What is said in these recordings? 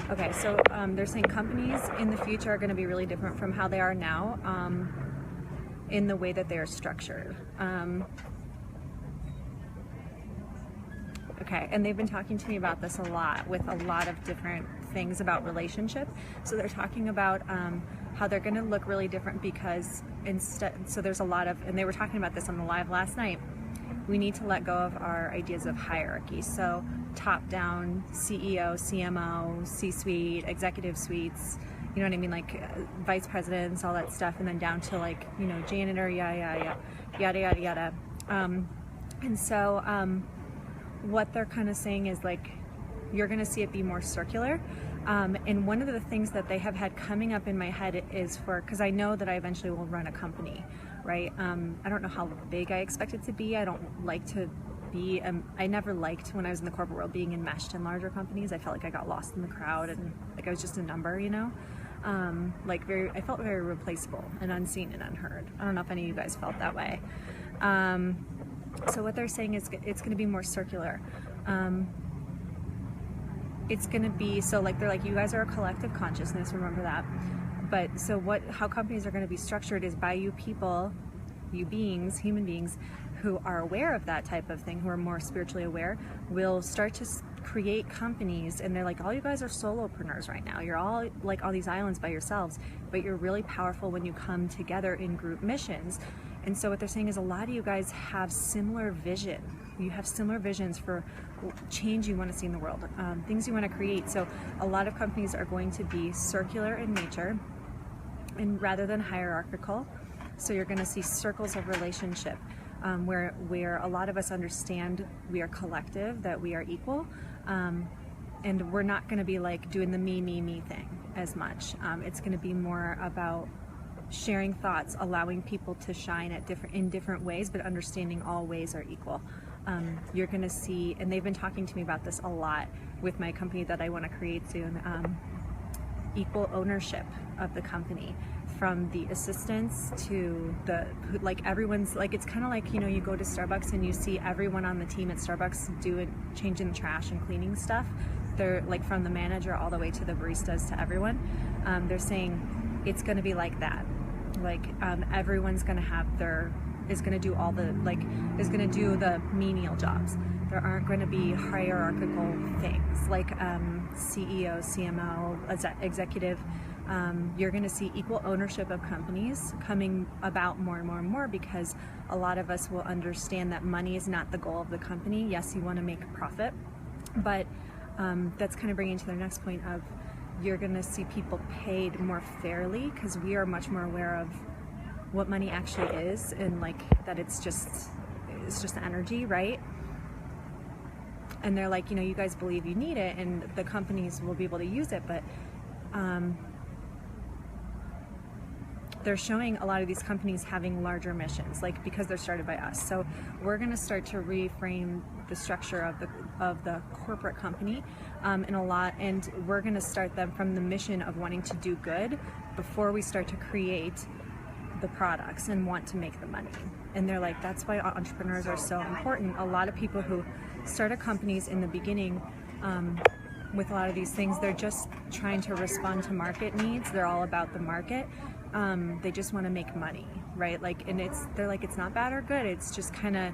Okay, so they're saying companies in the future are going to be really different from how they are now, in the way that they are structured. Okay, and they've been talking to me about this a lot with a lot of different things about relationship. So they're talking about how they're going to look really different because so there's a lot of, and they were talking about this on the live last night, we need to let go of our ideas of hierarchy. So top down, CEO, CMO, C-suite, executive suites, you know what I mean, like vice presidents, all that stuff, and then down to like, you know, janitor, yada, yada, yada. And so what they're kind of saying is like, you're going to see it be more circular. And one of the things that they have had coming up in my head is because I know that I eventually will run a company, right? I don't know how big I expect it to be. I don't like to be, I never liked when I was in the corporate world being enmeshed in larger companies. I felt like I got lost in the crowd and like I was just a number, you know? I felt very replaceable and unseen and unheard. I don't know if any of you guys felt that way. So what they're saying is it's going to be more circular. It's going to be, so like they're like, you guys are a collective consciousness, remember that. But so how companies are going to be structured is by you people, you beings, human beings, who are aware of that type of thing, who are more spiritually aware, will start to create companies. And they're like, all you guys are solopreneurs right now. You're all like all these islands by yourselves, but you're really powerful when you come together in group missions. And so what they're saying is a lot of you guys have similar vision. You have similar visions for change you want to see in the world, things you want to create. So a lot of companies are going to be circular in nature and rather than hierarchical. So you're going to see circles of relationship where a lot of us understand we are collective, that we are equal, and we're not going to be like doing the me thing as much. It's going to be more about sharing thoughts, allowing people to shine in different ways, but understanding all ways are equal. You're going to see, and they've been talking to me about this a lot with my company that I want to create soon, equal ownership of the company, from the assistants to like everyone's, like it's kind of like, you know, you go to Starbucks and you see everyone on the team at Starbucks changing the trash and cleaning stuff. They're like from the manager all the way to the baristas to everyone. They're saying it's going to be like that. Like everyone's going to have is going to do all the, like, is going to do the menial jobs. There aren't going to be hierarchical things like CEO, CMO, executive. You're going to see equal ownership of companies coming about more and more and more, because a lot of us will understand that money is not the goal of the company. Yes, you want to make a profit, but that's kind of bringing to their next point of, you're going to see people paid more fairly, because we are much more aware of what money actually is, and like that it's just energy, right? And they're like, you know, you guys believe you need it and the companies will be able to use it, but they're showing a lot of these companies having larger missions, like because they're started by us. So we're going to start to reframe the structure of the corporate company and we're going to start them from the mission of wanting to do good before we start to create the products and want to make the money. And they're like, that's why entrepreneurs are so important. A lot of people who started companies in the beginning with a lot of these things, they're just trying to respond to market needs. They're all about the market. They just want to make money, right? Like, and they're like, it's not bad or good. It's just kind of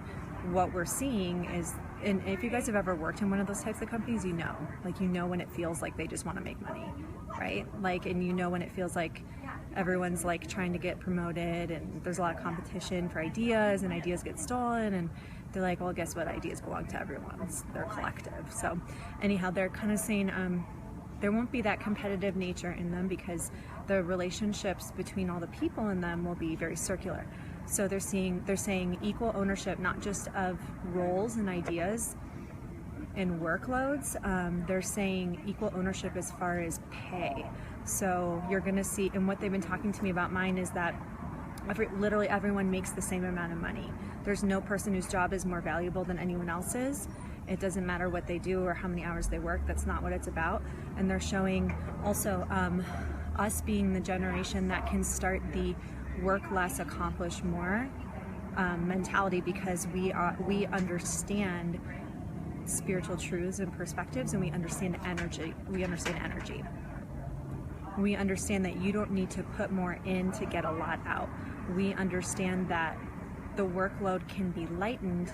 what we're seeing is, and if you guys have ever worked in one of those types of companies, you know when it feels like they just want to make money, right? Like, and you know when it feels like everyone's like trying to get promoted and there's a lot of competition for ideas and ideas get stolen, and they're like, well, guess what? Ideas belong to everyone. They're collective. So anyhow, they're kind of saying there won't be that competitive nature in them, because the relationships between all the people in them will be very circular. So they're saying equal ownership, not just of roles and ideas and workloads. They're saying equal ownership as far as pay. So you're going to see, and what they've been talking to me about mine is that literally everyone makes the same amount of money. There's no person whose job is more valuable than anyone else's. It doesn't matter what they do or how many hours they work. That's not what it's about. And they're showing also us being the generation that can start the work less, accomplish more mentality, because we understand spiritual truths and perspectives, and we understand energy. We understand energy. We understand that you don't need to put more in to get a lot out. We understand that the workload can be lightened,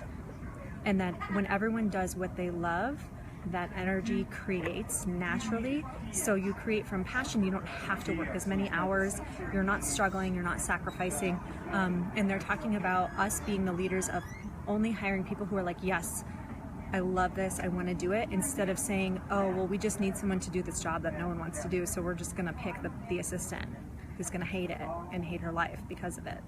and that when everyone does what they love, that energy creates naturally. So you create from passion. You don't have to work as many hours. You're not struggling. You're not sacrificing. And they're talking about us being the leaders of only hiring people who are like, yes, I love this, I want to do it, instead of saying, oh, well, we just need someone to do this job that no one wants to do, so we're just going to pick the assistant who's going to hate it and hate her life because of it,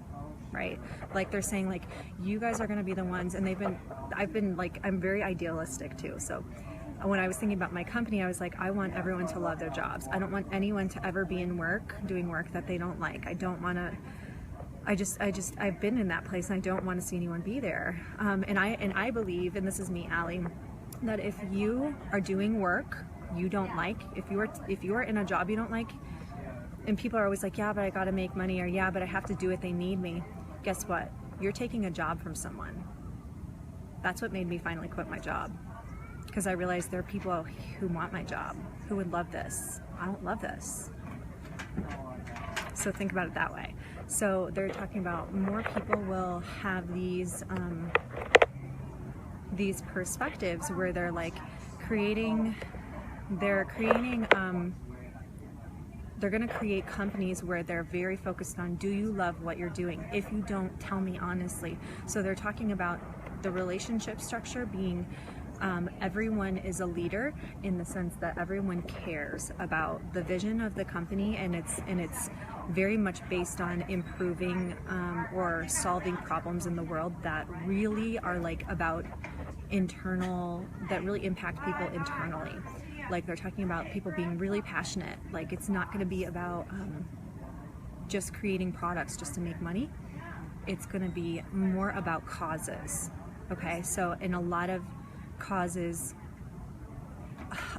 right? Like they're saying, like, you guys are going to be the ones, and I've been like, I'm very idealistic too, so when I was thinking about my company, I was like, I want everyone to love their jobs. I don't want anyone to ever be in work, doing work that they don't like. I don't want to, I've been in that place, and I don't want to see anyone be there. And I believe, and this is me, Allie, that if you are doing work you don't like, if you are in a job you don't like, and people are always like, yeah, but I got to make money, or yeah, but I have to do it, they need me. Guess what? You're taking a job from someone. That's what made me finally quit my job, because I realized there are people who want my job, who would love this. I don't love this. So think about it that way. So they're talking about more people will have these perspectives where they're like they're going to create companies where they're very focused on, do you love what you're doing? If you don't, tell me honestly. So they're talking about the relationship structure being everyone is a leader, in the sense that everyone cares about the vision of the company, and it's very much based on improving or solving problems in the world that really are like about internal, that really impact people internally. Like they're talking about people being really passionate. Like it's not going to be about just creating products just to make money. It's going to be more about causes. Okay, so in a lot of causes,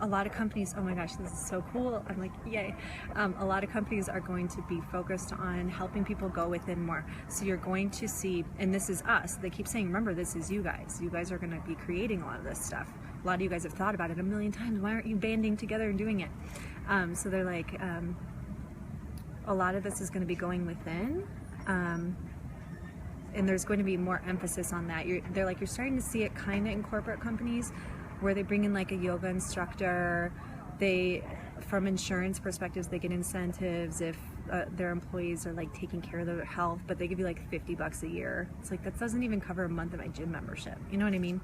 a lot of companies, oh my gosh, this is so cool, I'm like, yay. A lot of companies are going to be focused on helping people go within more. So you're going to see, and this is us, they keep saying, remember, this is you guys are going to be creating a lot of this stuff. A lot of you guys have thought about it a million times. Why aren't you banding together and doing it? So they're like, a lot of this is going to be going within, and there's going to be more emphasis on that. They're like, you're starting to see it kind of in corporate companies, where they bring in like a yoga instructor. From insurance perspectives, they get incentives if their employees are like taking care of their health, but they give you like $50 a year. It's like, that doesn't even cover a month of my gym membership. You know what I mean?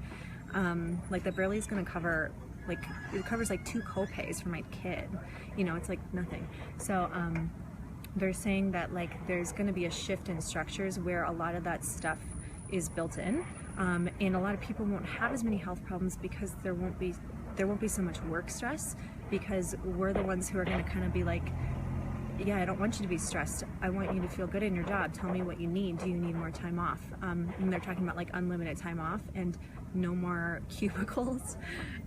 Like that barely is going to cover, like it covers like 2 co-pays for my kid. You know, it's like nothing. So they're saying that like there's going to be a shift in structures where a lot of that stuff is built in, and a lot of people won't have as many health problems because there won't be so much work stress, because we're the ones who are going to kind of be like, yeah, I don't want you to be stressed. I want you to feel good in your job. Tell me what you need. Do you need more time off? And they're talking about like unlimited time off and no more cubicles.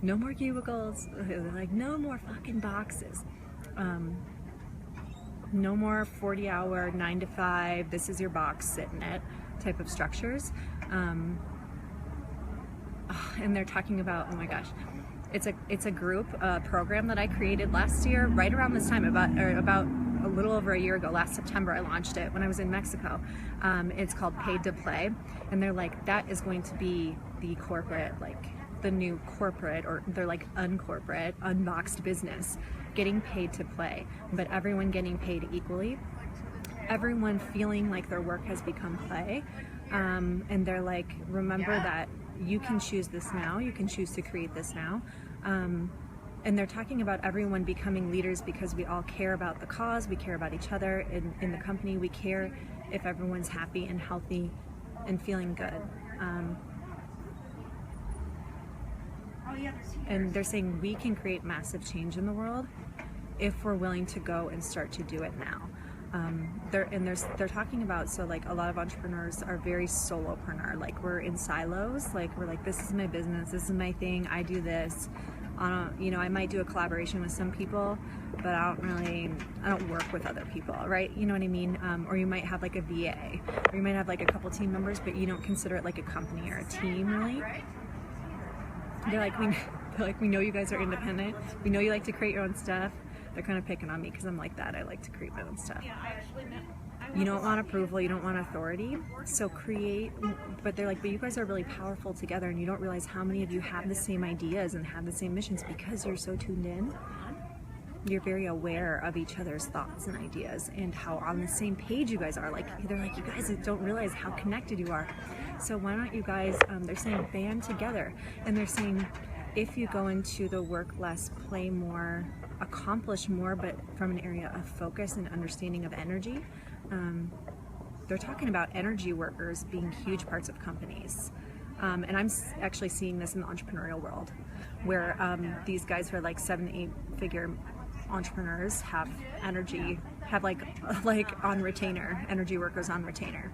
No more cubicles. Like no more fucking boxes. No more 40-hour 9 to 5. This is your box, sit in it type of structures. And they're talking about, oh my gosh, it's a group program that I created last year, right around this time, about a little over a year ago. Last September I launched it when I was in Mexico. It's called Paid to Play, and they're like, that is going to be the corporate, like the new corporate, or they're like uncorporate, unboxed business, getting paid to play, but everyone getting paid equally, everyone feeling like their work has become play. And they're like, remember that you can choose this now, you can choose to create this now. And they're talking about everyone becoming leaders because we all care about the cause, we care about each other in the company, we care if everyone's happy and healthy and feeling good. And they're saying we can create massive change in the world if we're willing to go and start to do it now. They're talking about, so like a lot of entrepreneurs are very solopreneur, like we're in silos, like we're like, this is my business, this is my thing, I do this. You know, I might do a collaboration with some people, but I don't work with other people, right? You know what I mean? Or you might have like a VA, or you might have like a couple team members, but you don't consider it like a company or a team, really. they're like, we know you guys are independent. We know you like to create your own stuff. They're kind of picking on me because I'm like that. I like to create my own stuff. You don't want approval, you don't want authority, so create. But they're like, but you guys are really powerful together, and you don't realize how many of you have the same ideas and have the same missions because you're so tuned in. You're very aware of each other's thoughts and ideas and how on the same page you guys are. Like, they're like, you guys don't realize how connected you are. So why don't you guys, they're saying band together. And they're saying if you go into the work less, play more, accomplish more, but from an area of focus and understanding of energy. They're talking about energy workers being huge parts of companies. And I'm actually seeing this in the entrepreneurial world, where these guys who are like 7-8 figure entrepreneurs have energy, have like on retainer, energy workers on retainer.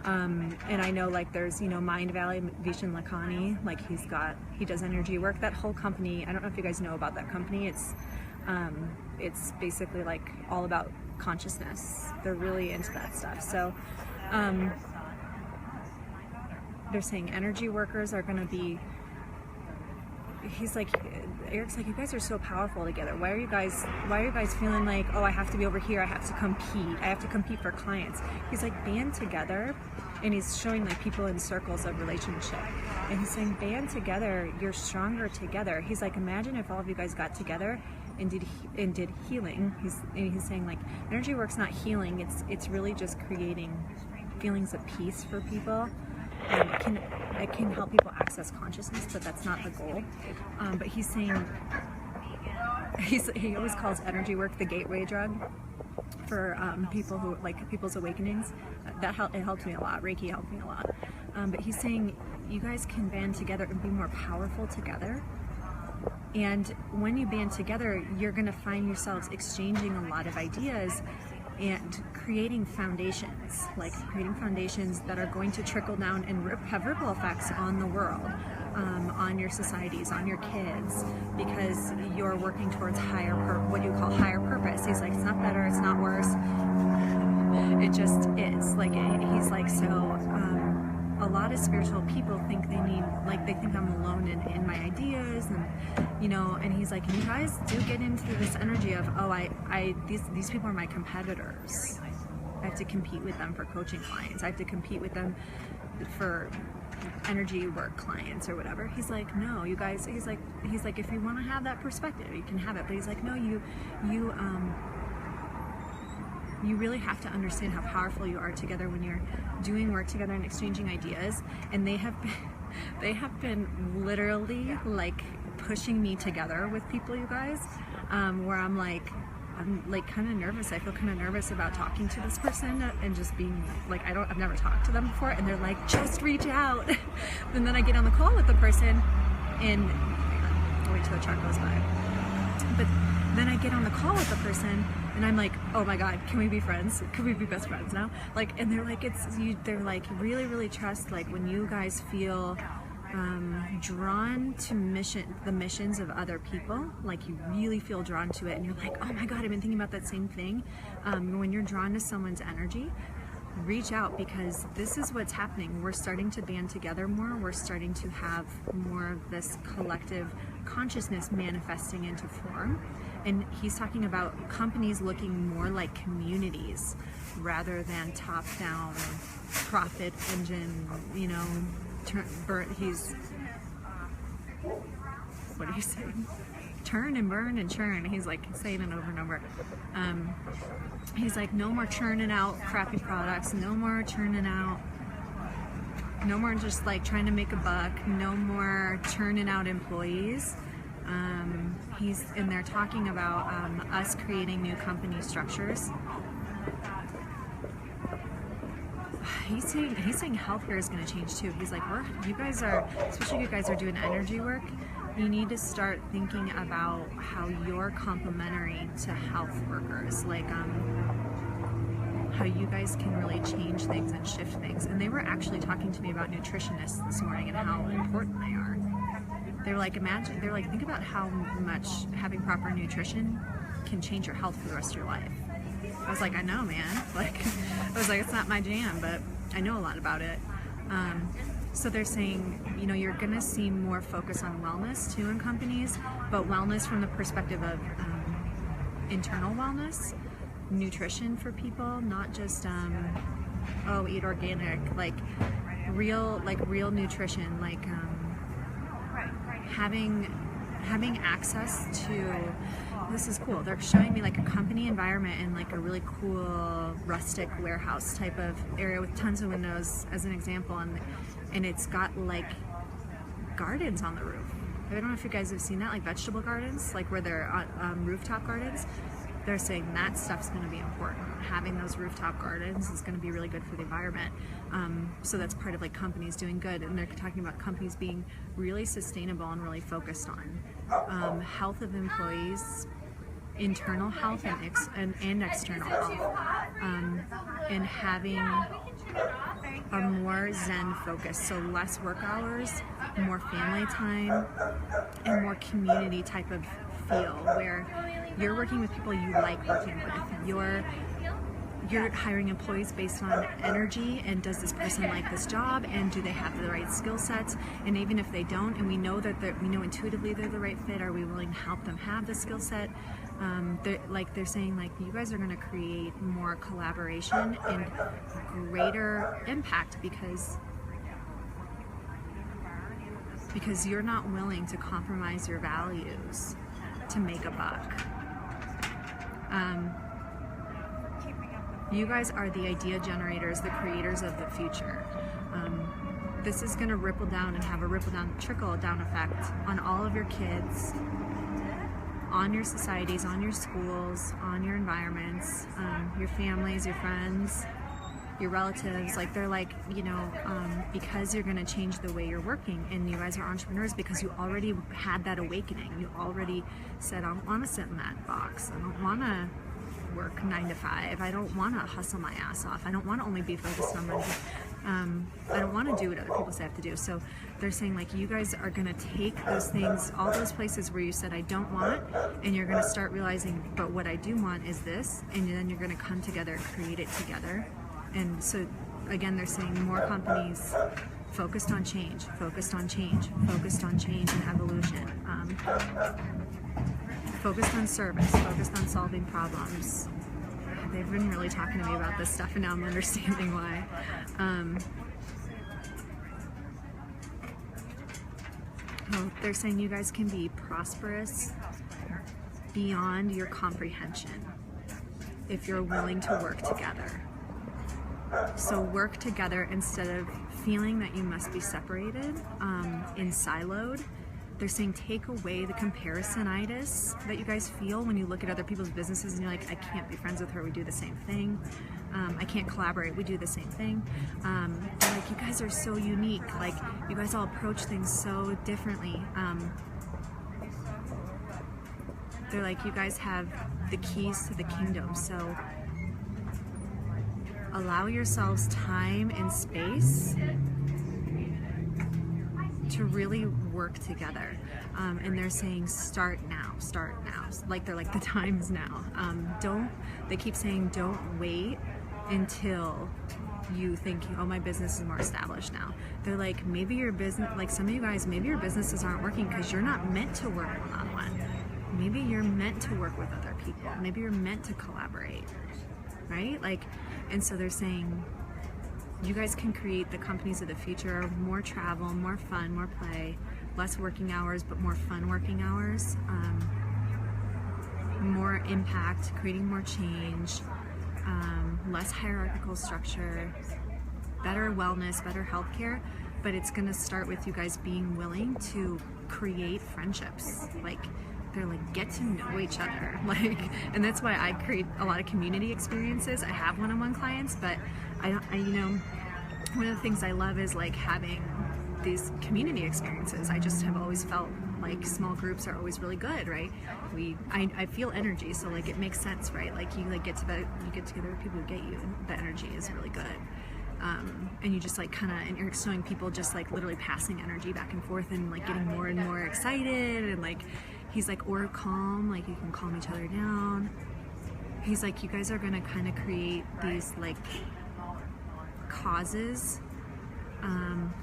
And I know, like, there's, you know, Mind Valley, Vishen Lakhani, like he does energy work. That whole company, I don't know if you guys know about that company. It's basically like all about consciousness. They're really into that stuff. So they're saying energy workers are going to be, Eric's like, you guys are so powerful together. Why are you guys feeling like, oh, I have to be over here, I have to compete for clients? He's like, band together. And he's showing like people in circles of relationship, and he's saying, band together, you're stronger together. He's like, imagine if all of you guys got together and did healing. He's saying, like, energy work's not healing, it's really just creating feelings of peace for people. It can help people access consciousness, but that's not the goal. But he's saying, he always calls energy work the gateway drug for people who like people's awakenings. It helped me a lot. Reiki helped me a lot. But he's saying you guys can band together and be more powerful together. And when you band together, you're going to find yourselves exchanging a lot of ideas and creating foundations, that are going to trickle down and have ripple effects on the world, on your societies, on your kids, because you're working towards what you call higher purpose. He's like, it's not better, it's not worse, it just is. Like, he's like, so a lot of spiritual people think they think I'm alone in my ideas, and you know, and he's like, and you guys do get into this energy of, oh, these people are my competitors. I have to compete with them for coaching clients. I have to compete with them for energy work clients or whatever. He's like, no, you guys, he's like, if you want to have that perspective, you can have it. But he's like, no, you really have to understand how powerful you are together when you're doing work together and exchanging ideas. And they have been literally like pushing me together with people, you guys, where I'm like kind of nervous. I feel kind of nervous about talking to this person and just being like, I've never talked to them before, and they're like, just reach out. And then I get on the call with the person, and I'll wait till the chart goes by. But then I get on the call with the person, and I'm like, oh my God, can we be friends? Can we be best friends now? Like, and they're like, they're like, really, really trust, like, when you guys feel drawn to the missions of other people, like you really feel drawn to it, and you're like, oh my God, I've been thinking about that same thing. When you're drawn to someone's energy, reach out, because this is what's happening. We're starting to band together more. We're starting to have more of this collective consciousness manifesting into form. And he's talking about companies looking more like communities rather than top-down profit engine, you know, what are you saying? Turn and burn and churn. He's like saying it over and over. He's like, no more churning out crappy products, no more churning out, no more just like trying to make a buck, no more churning out employees. He's in there talking about us creating new company structures. He's saying healthcare is going to change too. He's like, especially you guys are doing energy work, you need to start thinking about how you're complementary to health workers, like how you guys can really change things and shift things. And they were actually talking to me about nutritionists this morning and how important they are. They're like, think about how much having proper nutrition can change your health for the rest of your life. I was like, I know, man. Like, I was like, it's not my jam, but I know a lot about it. So they're saying, you know, you're going to see more focus on wellness too in companies, but wellness from the perspective of internal wellness, nutrition for people, not just eat organic, like real nutrition, like having access to, this is cool, they're showing me like a company environment in like a really cool rustic warehouse type of area with tons of windows as an example, and it's got like gardens on the roof. I don't know if you guys have seen that, like vegetable gardens, like where they're on rooftop gardens. They're saying that stuff's going to be important. Having those rooftop gardens is going to be really good for the environment. So that's part of like companies doing good, and they're talking about companies being really sustainable and really focused on health of employees, internal health and external health, and having a more Zen focus. So less work hours, more family time, and more community type of feel where you're working with people you like working with. You're hiring employees based on energy, and does this person like this job, and do they have the right skill sets, and even if they don't, and we know intuitively they're the right fit, are we willing to help them have the skill set? They're saying like you guys are going to create more collaboration and greater impact because you're not willing to compromise your values to make a buck. You guys are the idea generators, the creators of the future. This is going to ripple down and have a trickle down effect on all of your kids, on your societies, on your schools, on your environments, your families, your friends, your relatives. Like they're like, you know, because you're going to change the way you're working, and you guys are entrepreneurs because you already had that awakening. You already said, I don't want to sit in that box. I don't want to work 9 to 5. I don't want to hustle my ass off. I don't want to only be focused on money. I don't want to do what other people say I have to do. So they're saying like you guys are going to take those things, all those places where you said I don't want, and you're going to start realizing, but what I do want is this, and then you're going to come together and create it together. And so again, they're saying more companies focused on change, focused on change, focused on change and evolution, focused on service, focused on solving problems. They've been really talking to me about this stuff, and now I'm understanding why. They're saying you guys can be prosperous beyond your comprehension if you're willing to work together. So work together instead of feeling that you must be separated and siloed. They're saying take away the comparisonitis that you guys feel when you look at other people's businesses and you're like, I can't be friends with her, we do the same thing. I can't collaborate, we do the same thing. They're like, you guys are so unique. Like, you guys all approach things so differently. They're like, you guys have the keys to the kingdom. So allow yourselves time and space to really work together. And they're saying start now, like they're like the time is now. They keep saying don't wait until you think, oh, my business is more established now. They're like, maybe your business, like some of you guys, maybe your businesses aren't working because you're not meant to work one-on-one. Maybe you're meant to work with other people. Maybe you're meant to collaborate, right? Like, and so they're saying you guys can create the companies of the future, more travel, more fun, more play, less working hours, but more fun working hours, more impact, creating more change, less hierarchical structure, better wellness, better healthcare. But it's going to start with you guys being willing to create friendships. Like, they're like, get to know each other. Like, and that's why I create a lot of community experiences. I have one-on-one clients, but one of the things I love is like having these community experiences. I just have always felt like small groups are always really good, right? I feel energy, so like it makes sense, right? Like you get together with people who get you, and the energy is really good. And you just like and you're showing people just like literally passing energy back and forth and like getting more and more excited, and like he's like, or calm, like you can calm each other down. He's like, you guys are gonna kind of create these like causes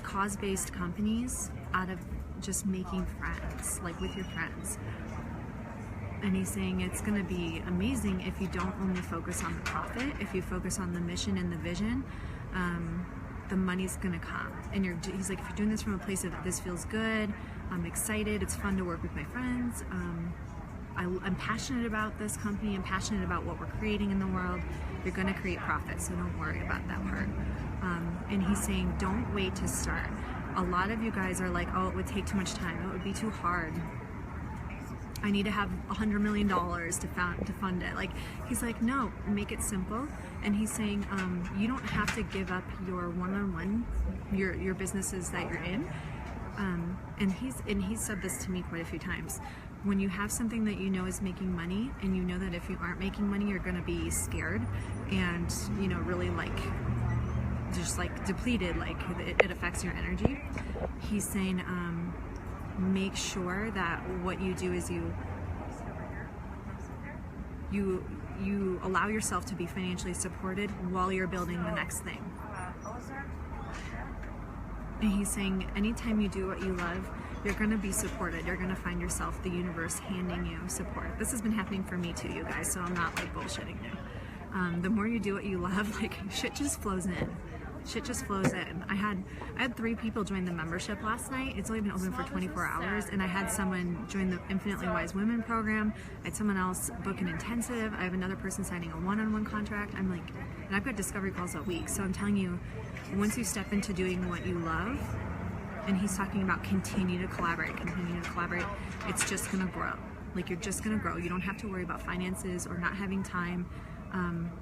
cause-based companies out of just making friends, like with your friends. And he's saying it's going to be amazing if you don't only focus on the profit, if you focus on the mission and the vision, the money's going to come. And he's like, if you're doing this from a place of this feels good, I'm excited, it's fun to work with my friends, I'm passionate about this company, I'm passionate about what we're creating in the world, you're going to create profit, so don't worry about that part. And he's saying, don't wait to start. A lot of you guys are like, oh, it would take too much time, it would be too hard, I need to have $100 million to fund it. Like, he's like, no, make it simple. And he's saying, you don't have to give up your one-on-one, your businesses that you're in. And he's said this to me quite a few times. When you have something that you know is making money, and you know that if you aren't making money, you're going to be scared and, you know, really like just like depleted, like it affects your energy. He's saying, make sure that what you do is you allow yourself to be financially supported while you're building the next thing. And he's saying, anytime you do what you love, you're going to be supported. You're going to find yourself, the universe handing you support. This has been happening for me too, you guys, so I'm not like bullshitting you. The more you do what you love, like, shit just flows in. Shit just flows in. I had 3 people join the membership last night. It's only been open for 24 hours, and I had someone join the Infinitely Wise Women program. I had someone else book an intensive. I have another person signing a one-on-one contract. I'm like, and I've got discovery calls a week. So I'm telling you, once you step into doing what you love, and he's talking about continue to collaborate, it's just gonna grow. Like, you're just gonna grow. You don't have to worry about finances or not having time,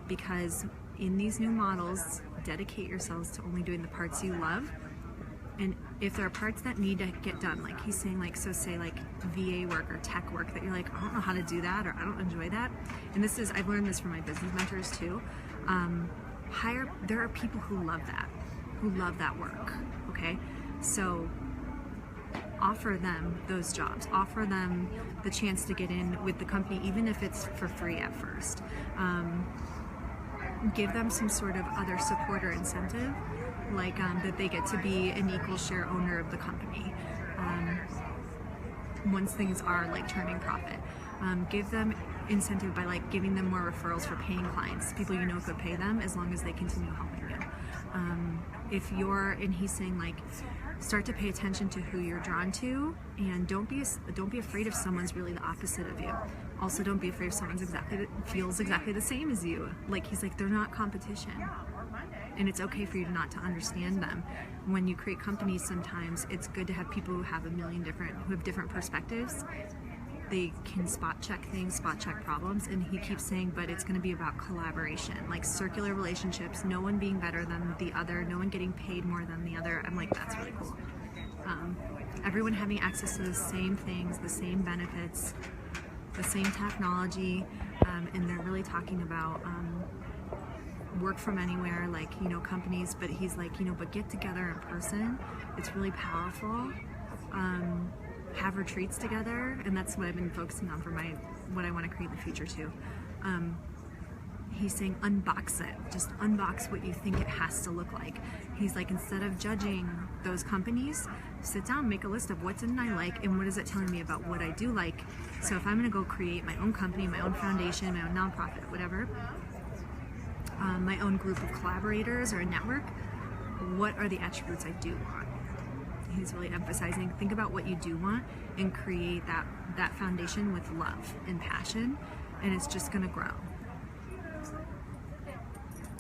because in these new models, dedicate yourselves to only doing the parts you love. And if there are parts that need to get done, like he's saying, like, so say like VA work or tech work that you're like, I don't know how to do that, or I don't enjoy that. And this is, I've learned this from my business mentors too. There are people who love that work, okay? So offer them those jobs, offer them the chance to get in with the company, even if it's for free at first. Give them some sort of other support or incentive, like that they get to be an equal share owner of the company once things are like turning profit. Give them incentive by like giving them more referrals for paying clients, people you know could pay them, as long as they continue helping you. If you're, and he's saying, like, start to pay attention to who you're drawn to, and don't be afraid if someone's really the opposite of you. Also, don't be afraid if someone's feels exactly the same as you. Like, he's like, they're not competition, and it's okay for you not to understand them. When you create companies, sometimes it's good to have people who have different perspectives. They can spot check things, spot check problems, and he keeps saying, but it's going to be about collaboration, like circular relationships, no one being better than the other, no one getting paid more than the other. I'm like, that's really cool. Everyone having access to the same things, the same benefits, the same technology, and they're really talking about work from anywhere, like, you know, companies, but he's like, you know, but get together in person. It's really powerful. Have retreats together, and that's what I've been focusing on for what I want to create in the future too. He's saying unbox it, just unbox what you think it has to look like. He's like, instead of judging those companies, sit down, make a list of what didn't I like and what is it telling me about what I do like. So if I'm going to go create my own company, my own foundation, my own nonprofit, whatever, my own group of collaborators or a network, what are the attributes I do want? He's really emphasizing, think about what you do want and create that foundation with love and passion, and it's just going to grow.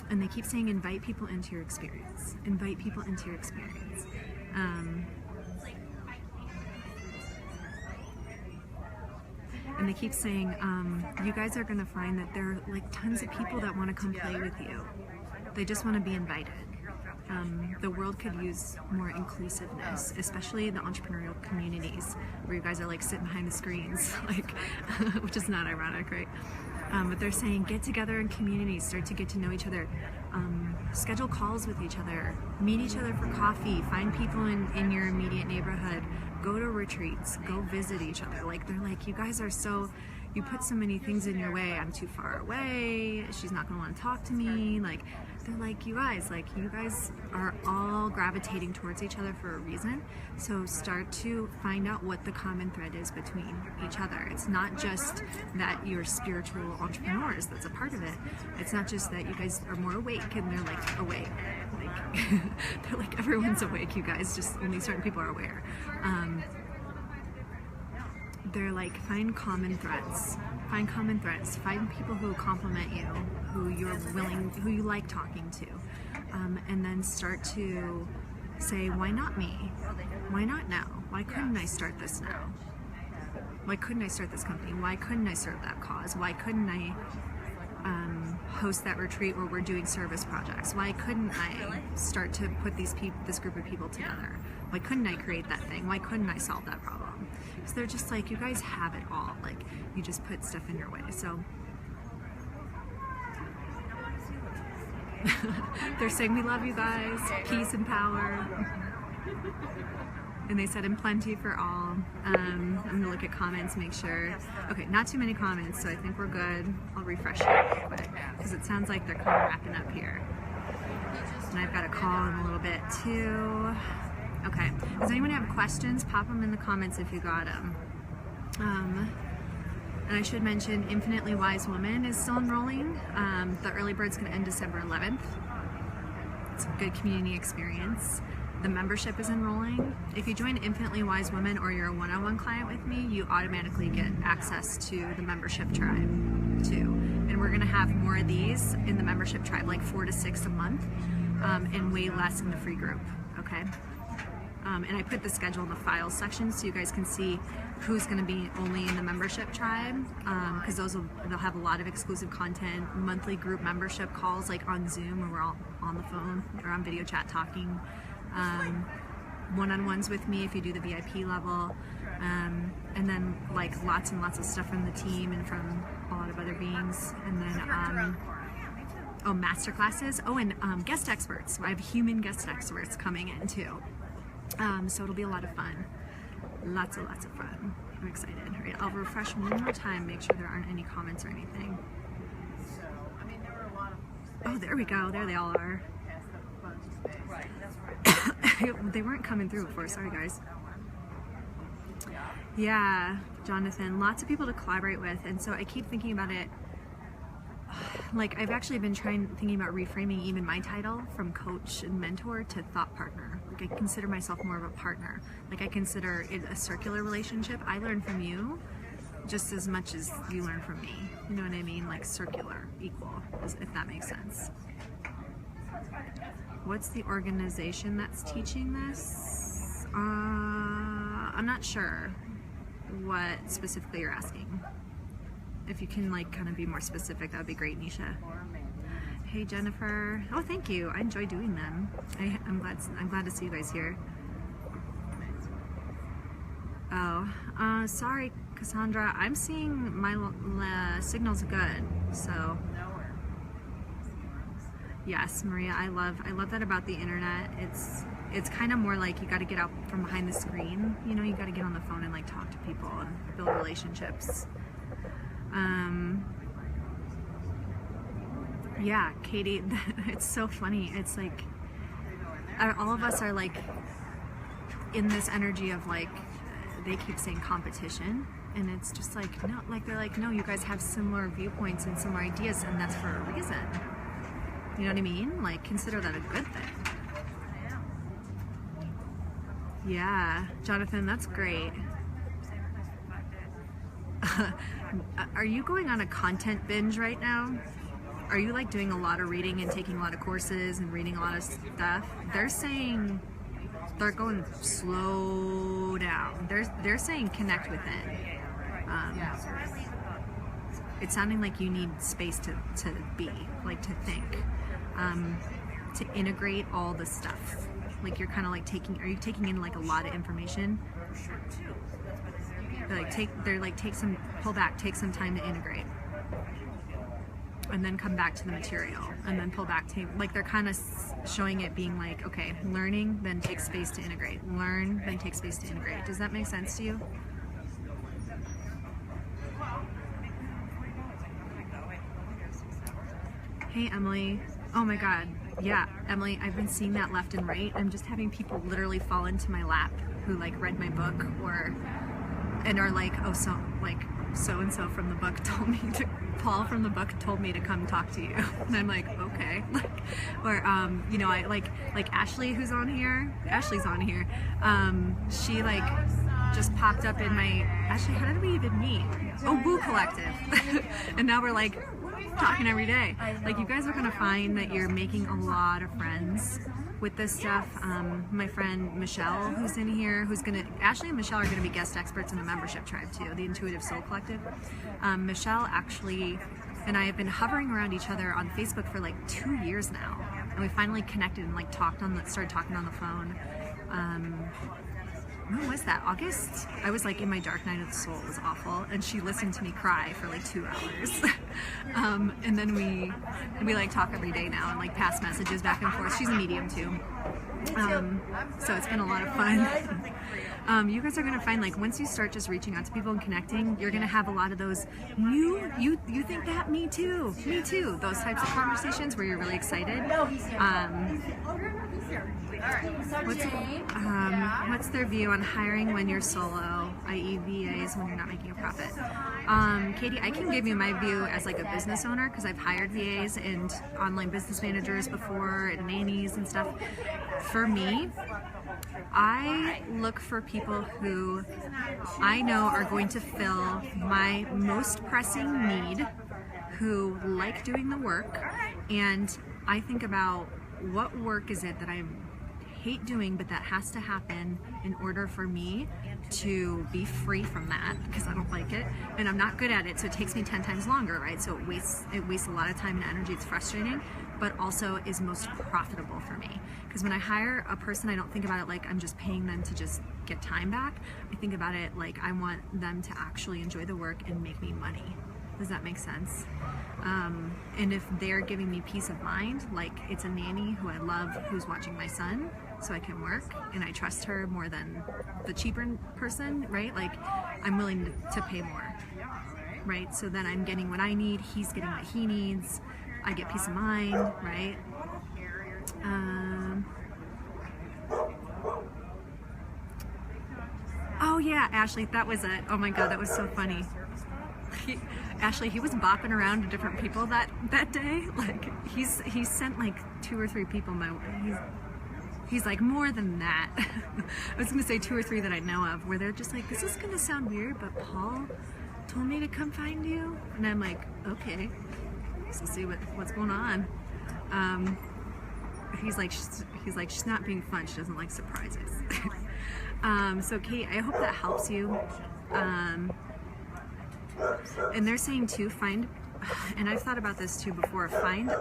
And they keep saying, invite people into your experience. Invite people into your experience. And they keep saying, you guys are going to find that there are like tons of people that want to come play with you. They just want to be invited. The world could use more inclusiveness, especially the entrepreneurial communities where you guys are like sitting behind the screens, like, which is not ironic, right? But they're saying, get together in communities, start to get to know each other, schedule calls with each other, meet each other for coffee, find people in your immediate neighborhood, go to retreats, go visit each other. Like, they're like, you guys are so, you put so many things in your way. I'm too far away, she's not gonna want to talk to me. Like, they're like, you guys are all gravitating towards each other for a reason. So start to find out what the common thread is between each other. It's not just that you're spiritual entrepreneurs, that's a part of it. It's not just that you guys are more awake and they're like awake. Like they're like, everyone's awake, you guys, just only certain people are aware. They're like, find common threads. Find common threads. Find people who compliment you, who you like talking to, and then start to say, why not me? Why not now? Why couldn't I start this now? Why couldn't I start this company? Why couldn't I serve that cause? Why couldn't I host that retreat where we're doing service projects? Why couldn't I start to put this group of people together? Why couldn't I create that thing? Why couldn't I solve that problem? So they're just like, you guys have it all. Like, you just put stuff in your way. So they're saying, we love you guys, peace and power. And they said, in plenty for all. I'm gonna look at comments, make sure. Okay, not too many comments, so I think we're good. I'll refresh it real quick, because it sounds like they're kind of wrapping up here. And I've got a call in a little bit too. Okay, does anyone have questions? Pop them in the comments if you got them. And I should mention, Infinitely Wise Woman is still enrolling. The early bird's gonna end December 11th. It's a good community experience. The membership is enrolling. If you join Infinitely Wise Woman or you're a one-on-one client with me, you automatically get access to the membership tribe too. And we're gonna have more of these in the membership tribe, like 4 to 6 a month, and way less in the free group, okay? And I put the schedule in the files section so you guys can see who's going to be only in the membership tribe, because they'll have a lot of exclusive content, monthly group membership calls like on Zoom where we're all on the phone or on video chat talking, one-on-ones with me if you do the VIP level, and then like lots and lots of stuff from the team and from a lot of other beings, and then master classes, and guest experts. I have human guest experts coming in too. So it'll be a lot of fun. Lots of fun. I'm excited. All right, I'll refresh one more time, make sure there aren't any comments or anything. Oh, there we go. There they all are. They weren't coming through before. Sorry, guys. Yeah, Jonathan. Lots of people to collaborate with, and so I keep thinking about it. Like, I've actually been thinking about reframing even my title from coach and mentor to thought partner. Like, I consider myself more of a partner. Like, I consider it a circular relationship. I learn from you just as much as you learn from me. You know what I mean? Like, circular, equal, if that makes sense. What's the organization that's teaching this? I'm not sure what specifically you're asking. If you can like kind of be more specific, that would be great, Nisha. Hey Jennifer. Oh, thank you. I enjoy doing them. I'm glad to see you guys here. Oh, sorry, Cassandra. I'm seeing my signal's good. So yes, Maria. I love that about the internet. It's kind of more like you got to get out from behind the screen. You know, you got to get on the phone and like talk to people and build relationships. Yeah, Katie, it's so funny. It's like all of us are like in this energy of like, they keep saying competition, and it's just like, no, like they're like, no, you guys have similar viewpoints and similar ideas, and that's for a reason. You know what I mean? Like, consider that a good thing. Yeah, Jonathan, that's great. Are you going on a content binge right now? Are you like doing a lot of reading and taking a lot of courses and reading a lot of stuff? They're saying they're going slow down. They're saying connect within. It's sounding like you need space to be, like to think, to integrate all the stuff. Like you're kind of like are you taking in like a lot of information? Pull back, take some time to integrate, and then come back to the material, and then pull back, like they're kind of showing it being like, okay, learning, then take space to integrate, learn, then take space to integrate. Does that make sense to you? Hey, Emily. Oh my God. Yeah, Emily, I've been seeing that left and right. I'm just having people literally fall into my lap who like read my book and are like, oh, so and so from the book told me to, Paul from the book told me to come talk to you. And I'm like, okay. Or you know, I like Ashley, who's on here. Ashley's on here. She like just popped up in my, actually, how did we even meet? Oh, Woo Collective. And now we're like talking every day. Like, you guys are gonna find that you're making a lot of friends with this stuff. My friend Michelle, who's in here, Ashley and Michelle are gonna be guest experts in the membership tribe too, the Intuitive Soul Collective. Michelle actually and I have been hovering around each other on Facebook for like 2 years now, and we finally connected and like started talking on the phone. When was that? August? I was like in my dark night of the soul. It was awful, and she listened to me cry for like 2 hours. And then we like talk every day now and like pass messages back and forth. She's a medium too. So it's been a lot of fun. You guys are gonna find, like, once you start just reaching out to people and connecting, you're gonna have a lot of those you think that, me too, those types of conversations where you're really excited. What's their view on hiring when you're solo, i.e. VAs when you're not making a profit? Katie, I can give you my view as like a business owner, because I've hired VAs and online business managers before and nannies and stuff. For me, I look for people who I know are going to fill my most pressing need, who like doing the work, and I think about what work is it that I hate doing but that has to happen in order for me to be free from that, because I don't like it and I'm not good at it, so it takes me 10 times longer, right? So it wastes a lot of time and energy. It's frustrating, but also is most profitable for me, because when I hire a person, I don't think about it like I'm just paying them to just get time back. I think about it like I want them to actually enjoy the work and make me money. Does that make sense? And if they're giving me peace of mind, like it's a nanny who I love, who's watching my son so I can work, and I trust her more than the cheaper person, right? Like, I'm willing to pay more, right? So then I'm getting what I need, he's getting what he needs, I get peace of mind, right? Oh yeah, Ashley, that was it. Oh my God, that was so funny. Ashley, he was bopping around to different people that day. Like, he's sent like 2 or 3 people my way. He's like, more than that. I was gonna say 2 or 3 that I know of, where they're just like, this is gonna sound weird, but Paul told me to come find you. And I'm like, okay, so see what's going on. He's like, she's not being fun, she doesn't like surprises. So Kate, I hope that helps you. And they're saying too, find, and I've thought about this too before, find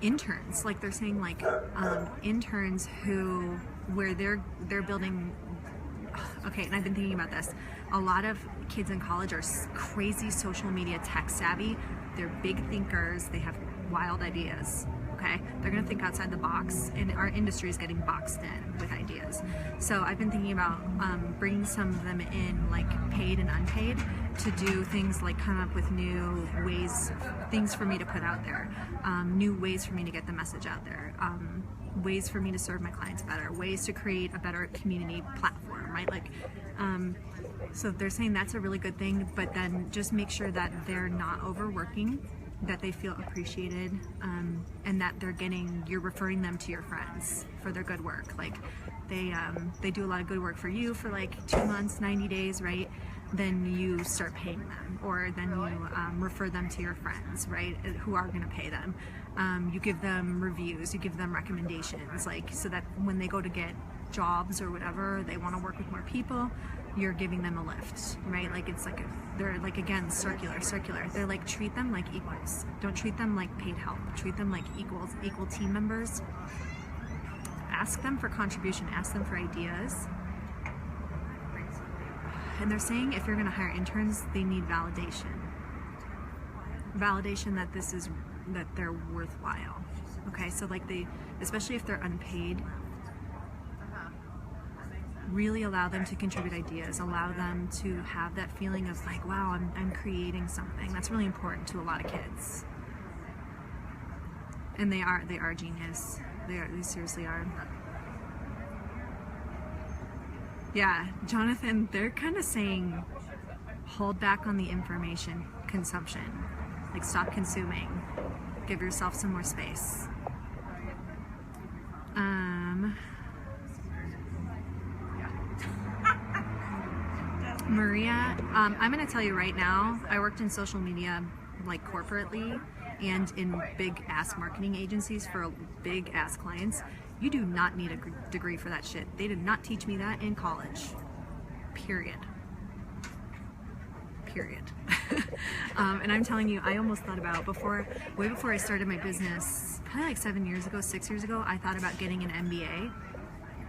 interns. Like, they're saying like interns where they're building. Okay, and I've been thinking about this. A lot of kids in college are crazy social media tech savvy. They're big thinkers. They have wild ideas. Okay, they're gonna think outside the box, and our industry is getting boxed in with ideas. So I've been thinking about bringing some of them in, like paid and unpaid, to do things like come up with new ways, things for me to put out there, new ways for me to get the message out there, ways for me to serve my clients better, ways to create a better community platform, right? Like, so they're saying that's a really good thing, but then just make sure that they're not overworking, that they feel appreciated, and that you're referring them to your friends for their good work. Like, they do a lot of good work for you for like 2 months, 90 days, right? Then you start paying them, or then you refer them to your friends, right, who are going to pay them. You give them reviews, you give them recommendations, like, so that when they go to get jobs or whatever, they want to work with more people, you're giving them a lift, right? Like, it's like they're like, again, circular. They're like, treat them like equals. Don't treat them like paid help. Treat them like equal team members. Ask them for contribution. Ask them for ideas. And they're saying if you're going to hire interns, they need validation. Validation that they're worthwhile. Okay, so like especially if they're unpaid, really allow them to contribute ideas, allow them to have that feeling of like, wow, I'm creating something. That's really important to a lot of kids. And they are genius. They seriously are. Yeah, Jonathan, they're kind of saying hold back on the information consumption. Like, stop consuming. Give yourself some more space. Maria, I'm going to tell you right now, I worked in social media, like corporately, and in big ass marketing agencies for big ass clients. You do not need a degree for that shit. They did not teach me that in college. Period. And I'm telling you, I almost thought about way before I started my business, probably like 6 years ago, I thought about getting an MBA.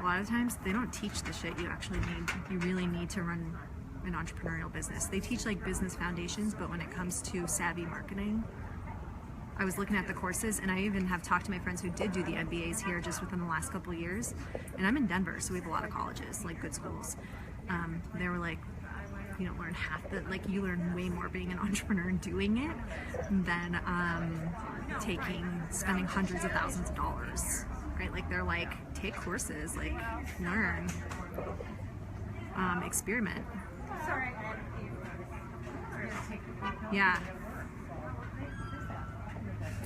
A lot of times they don't teach the shit you actually need. You really need to run an entrepreneurial business. They teach like business foundations, but when it comes to savvy marketing, I was looking at the courses, and I even have talked to my friends who did do the MBAs here just within the last couple of years. And I'm in Denver, so we have a lot of colleges, like good schools. They were like, you don't learn half the, like, you learn way more being an entrepreneur and doing it than spending hundreds of thousands of dollars, right? Like, they're like, take courses, like, learn, experiment. Yeah.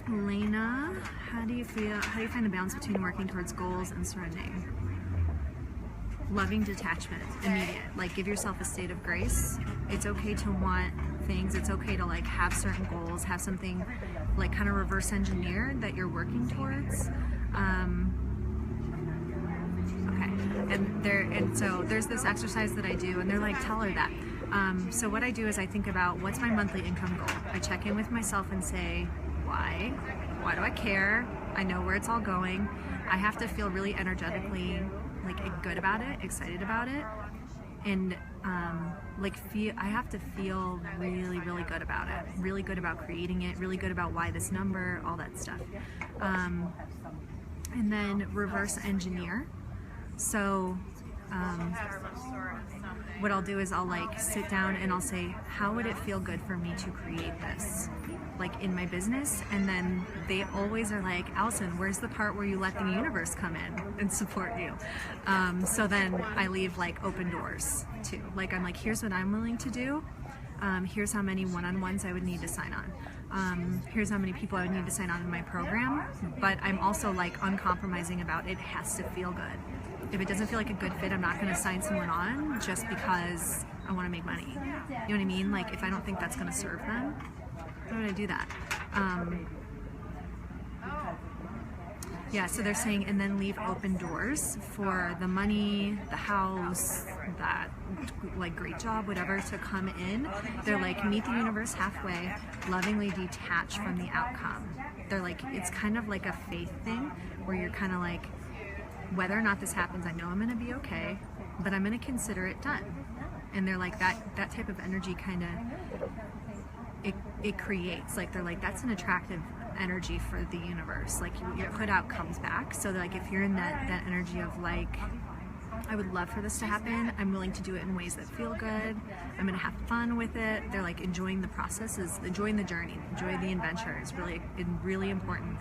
Elena, how do you find the balance between working towards goals and surrendering? Loving detachment, immediate. Like, give yourself a state of grace. It's okay to want things. It's okay to like have certain goals, have something like kind of reverse engineered that you're working towards. Okay, and so there's this exercise that I do, and they're like, tell her that. So what I do is I think about what's my monthly income goal. I check in with myself and say, why? Why do I care? I know where it's all going. I have to feel really energetically like good about it, excited about it, and I have to feel really, really good about it, really good about creating it, really good about why this number, all that stuff, and then reverse engineer. So what I'll do is I'll like sit down and I'll say, how would it feel good for me to create this, like in my business? And then they always are like, Allison, where's the part where you let the universe come in and support you? So then I leave like open doors too. Like, I'm like, here's what I'm willing to do. Here's how many one-on-ones I would need to sign on. Here's how many people I would need to sign on in my program. But I'm also like uncompromising about it has to feel good. If it doesn't feel like a good fit, I'm not going to sign someone on just because I want to make money. You know what I mean? Like, if I don't think that's going to serve them, why would I do that? Yeah, so they're saying, and then leave open doors for the money, the house, that like great job, whatever, to come in. They're like, meet the universe halfway, lovingly detach from the outcome. They're like, it's kind of like a faith thing where you're kind of like, whether or not this happens, I know I'm going to be okay, but I'm going to consider it done. And they're like, that type of energy kind of, it creates, like, they're like, that's an attractive energy for the universe. Like, you put out comes back. So like, if you're in that energy of like, I would love for this to happen, I'm willing to do it in ways that feel good, I'm gonna have fun with it. They're like, enjoying the process, is enjoying the journey, enjoy the adventure is really important.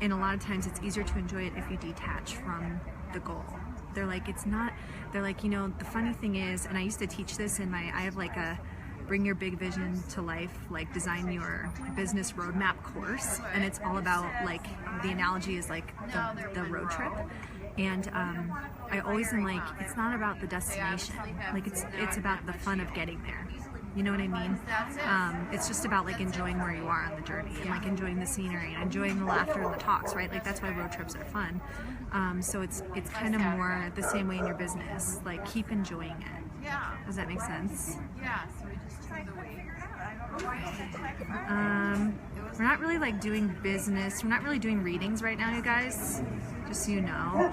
And a lot of times it's easier to enjoy it if you detach from the goal. They're like, it's not, they're like, you know, the funny thing is, and I used to teach this in I have like a bring your big vision to life, like design your business roadmap course. And it's all about, like, the analogy is like the road trip. And I always am like, it's not about the destination. Like, it's about the fun of getting there. You know what I mean? It's just about like enjoying where you are on the journey and like enjoying the scenery and enjoying the laughter and the talks, right? Like, that's why road trips are fun. So it's kind of more the same way in your business. Like, keep enjoying it. Does that make sense? We're not really like doing business. We're not really doing readings right now, you guys. Just so you know.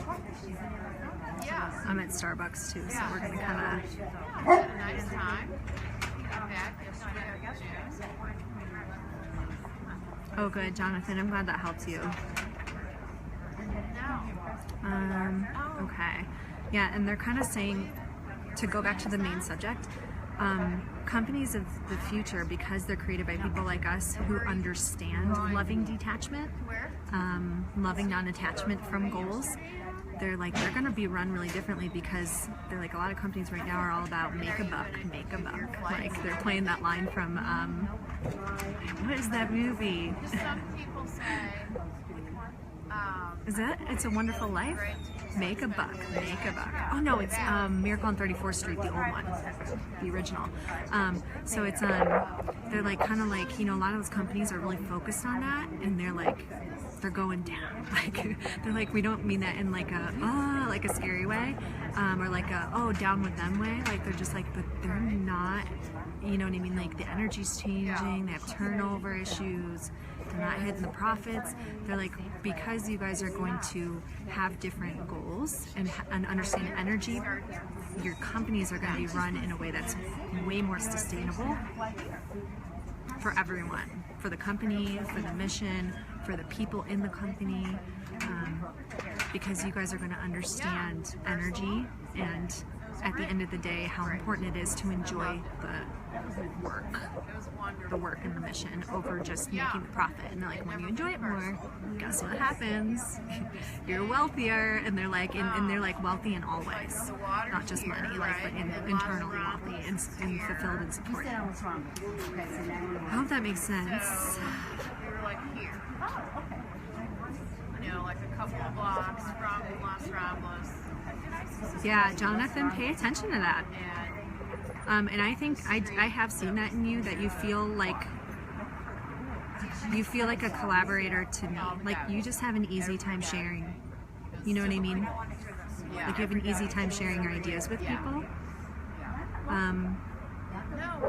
I'm at Starbucks too, so we're gonna kind of. Nice time. Oh, good, Jonathan. I'm glad that helps you. Okay. Yeah, and they're kind of saying, to go back to the main subject, companies of the future, because they're created by people like us who understand loving detachment, loving non-attachment from goals, they're going to be run really differently, because they're like, a lot of companies right now are all about make a buck, make a buck. Like they're playing that line from what is that movie? Some people say, Is that It's a Wonderful Life? Make a buck, make a buck. Oh no, it's Miracle on 34th Street, the old one, the original. So it's they're like kind of like, you know, a lot of those companies are really focused on that, and they're going down. Like they're like, we don't mean that in like a scary way, or like a down with them way. Like they're just like, but they're not. You know what I mean? Like the energy's changing. They have turnover issues. They're not hitting the profits. They're like, because you guys are going to have different goals and understand energy, your companies are going to be run in a way that's way more sustainable for everyone, for the company, for the mission, for the people in the company, because you guys are going to understand energy, and at the end of the day, how important it is to enjoy the work and the mission over just making the profit. And they're like, when you enjoy it more, guess what happens? You're wealthier. And they're like, and they're like wealthy in all ways, not just money, like, but internally wealthy and fulfilled and supported. I hope that makes sense. we were like here. You know, like a couple of blocks from Los Ramblas. Yeah, Jonathan, pay attention to that. And I think I have seen that in you, that you feel like a collaborator to me. Like you just have an easy time sharing. You know what I mean? Like you have an easy time sharing your ideas with people. No, we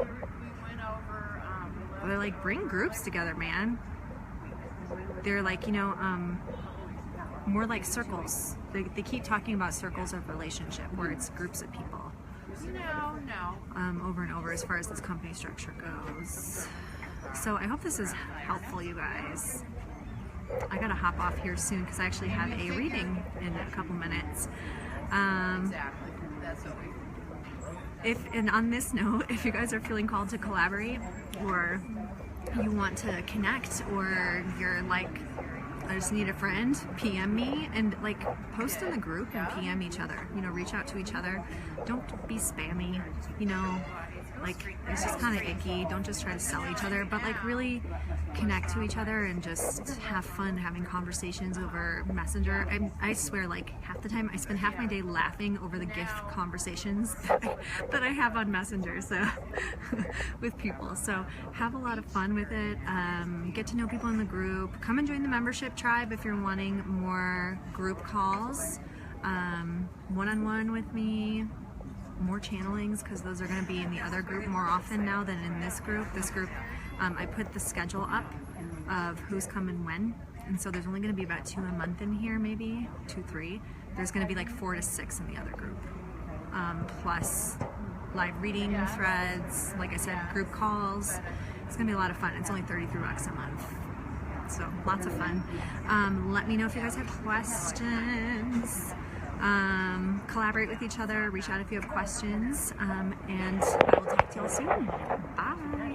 went over. They're like, bring groups together, man. They're like, you know, more like circles. They keep talking about circles of relationship, where it's groups of people. No. Over and over, as far as this company structure goes. So I hope this is helpful, you guys. I gotta hop off here soon because I actually have a reading in a couple minutes. Exactly. That's what we. And on this note, if you guys are feeling called to collaborate, or you want to connect, or you're like, I just need a friend, PM me, and like post in the group and PM each other. You know, reach out to each other. Don't be spammy, you know, like it's just kind of icky. Don't just try to sell each other, but like really connect to each other and just have fun having conversations over Messenger. I swear, like half the time I spend half my day laughing over the GIF conversations that I have on Messenger, so with people. So have a lot of fun with it. Get to know people in the group. Come and join the membership tribe if you're wanting more group calls, one-on-one with me, more channelings, because those are going to be in the other group more often now than in this group. This group, I put the schedule up of who's coming when, and so there's only going to be about 2 a month in here, maybe 2, 3. There's going to be like 4 to 6 in the other group, plus live reading threads, like I said, group calls. It's going to be a lot of fun. It's only $33 a month, so lots of fun. Let me know if you guys have questions. Collaborate with each other, reach out if you have questions, and I will talk to you all soon. Bye!